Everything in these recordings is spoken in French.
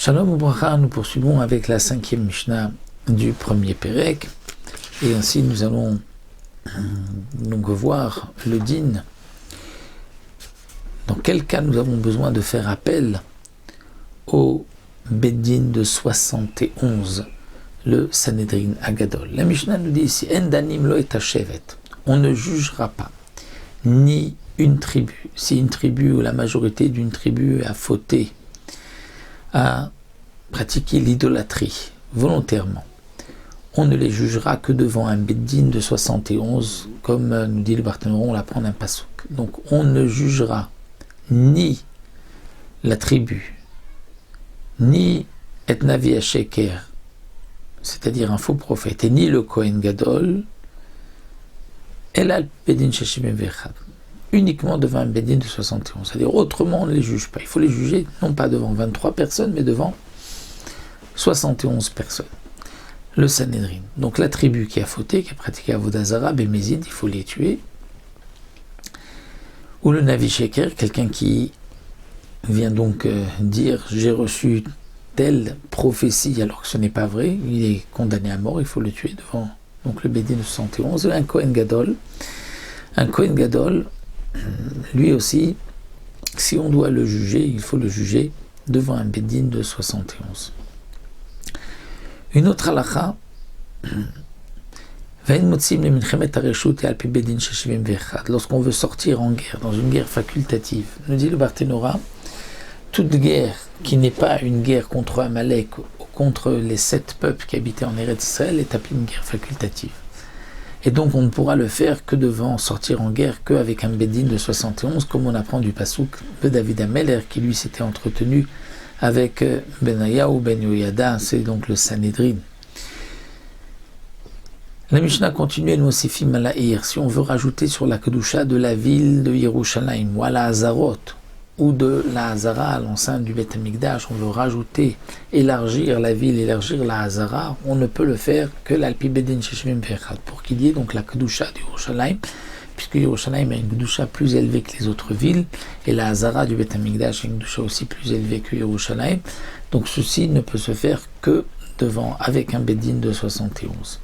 Shalom Ubracha, nous poursuivons avec la 5e Mishnah du premier Pérec, et ainsi nous allons donc voir le din. Dans quel cas nous avons besoin de faire appel au Beddin de 71, le Sanhedrin Agadol. La Mishnah nous dit ici, En danim lo et hashevet, on ne jugera pas ni une tribu. Si une tribu ou la majorité d'une tribu a fauté, à pratiquer l'idolâtrie volontairement, on ne les jugera que devant un Beddin de 71, comme nous dit le Barthénoron, on l'apprend d'un pasouk. Donc on ne jugera ni la tribu, ni et Navi Sheker, c'est-à-dire un faux prophète, et ni le Kohen Gadol, Elal Beddin Sheshimim Vechad, uniquement devant un Beddin de 71. C'est-à-dire autrement on ne les juge pas. Il faut les juger non pas devant 23 personnes, mais devant 71 personnes. Le Sanhedrin. Donc la tribu qui a fauté, qui a pratiqué Avodah Zara, Bémézid, il faut les tuer. Ou le Navi Sheker, quelqu'un qui vient donc dire j'ai reçu telle prophétie alors que ce n'est pas vrai, il est condamné à mort, il faut le tuer devant donc le Beddin de 71. Un Kohen Gadol. Un Kohen Gadol, lui aussi, si on doit le juger, il faut le juger devant un Beddin de 71. Une autre halakha, lorsqu'on veut sortir en guerre, dans une guerre facultative, nous dit le Barthénora, toute guerre qui n'est pas une guerre contre Amalek ou contre les 7 peuples qui habitaient en Eretz Israël est appelée une guerre facultative. Et donc on ne pourra le faire que devant sortir en guerre qu'avec un Beddin de 71, comme on apprend du pasouk de David Ameler, qui lui s'était entretenu avec Benaya ou Ben Yoyada, c'est donc le Sanhedrin. La Mishnah continue, nous aussi film Malaïr, si on veut rajouter sur la Kedusha de la ville de Yerushalayim, ou à la Hazarot, ou de la Hazara, à l'enceinte du Beth Amikdash, on veut rajouter, élargir la ville, élargir la Hazara, on ne peut le faire que l'Alpi Beddin Sheshimim Vechad, pour qu'il y ait donc la Kedusha de Yerushalayim, puisque Yerushalayim a une Kedusha plus élevée que les autres villes, et la Hazara du Beth Amikdash a une Kedusha aussi plus élevée que Yerushalayim, donc ceci ne peut se faire que devant, avec un Beddin de 71.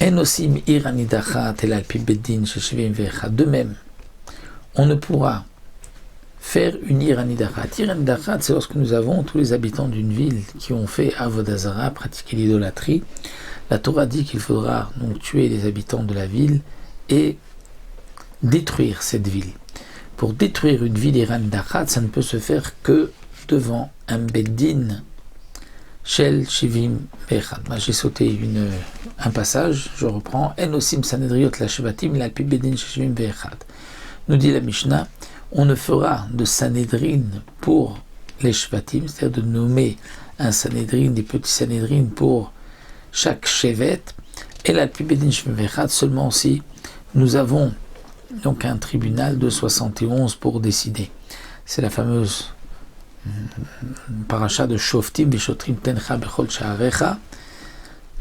Enosim iranidachat el alpi Beddin Sheshivim Vechad, de même, on ne pourra faire une iranidachat. Iranidachat, c'est lorsque nous avons tous les habitants d'une ville qui ont fait Avodah Zara, pratiqué l'idolâtrie. La Torah dit qu'il faudra donc tuer les habitants de la ville et détruire cette ville. Pour détruire une ville iranidachat, ça ne peut se faire que devant un Beddin Shel Shivim Vechad. J'ai sauté un passage, je reprends. Enosim Sanhedriot la Shevatim la Alpi Beddin Shivim Vechad. Nous dit la Mishnah, on ne fera de Sanhedrin pour les Shvatim, c'est-à-dire de nommer un Sanhedrin, des petits Sanhedrin pour chaque Shevet, et l'Alpi Beddin Shivim Vechad seulement si nous avons donc un tribunal de 71 pour décider. C'est la fameuse paracha de Shoftim, Beshotrim Tencha Bechol Sha'arecha,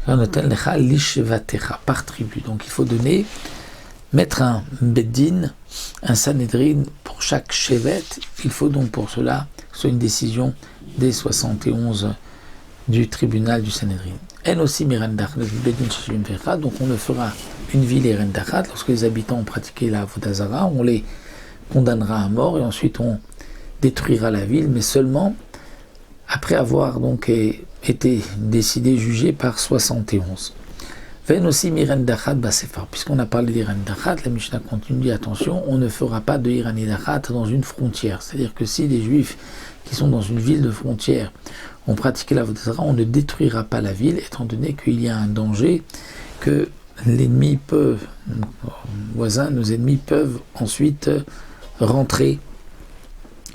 Noten Lecha Lishvatecha, par tribu. Donc il faut mettre un Beddin, un Sanhedrin pour chaque Shevet. Il faut donc pour cela que ce soit une décision des 71 du tribunal du Sanhedrin. En aussi Mirandach, le Beddin Sheshivim Vechad, donc on ne fera une ville Irendachat, lorsque les habitants ont pratiqué la Avodah Zara, on les condamnera à mort et ensuite on détruira la ville, mais seulement après avoir donc été décidé, jugé par 71. Ven aussi Mirendachat Basefar, puisqu'on a parlé d'Irendachat, la Mishnah continue, attention, on ne fera pas de Irendachat dans une frontière. C'est-à-dire que si les Juifs qui sont dans une ville de frontière ont pratiqué la Avodah Zara, on ne détruira pas la ville, étant donné qu'il y a un danger que l'ennemi nos ennemis peuvent ensuite rentrer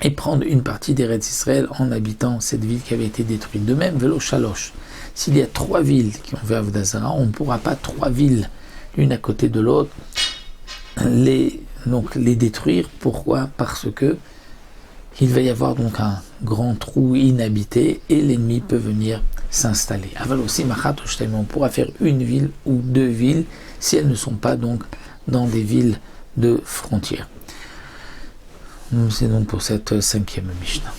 et prendre une partie d'Eretz Israël en habitant cette ville qui avait été détruite. De même, Velo Shalosh, s'il y a 3 villes qui ont fait Avodah Zara, on ne pourra pas 3 villes l'une à côté de l'autre les détruire. Pourquoi ? Parce que il va y avoir donc un grand trou inhabité et l'ennemi peut venir s'installer. Aval aussi Machat Oshtaim, on pourra faire une ville ou 2 villes si elles ne sont pas donc dans des villes de frontières. C'est donc pour cette 5e Mishnah.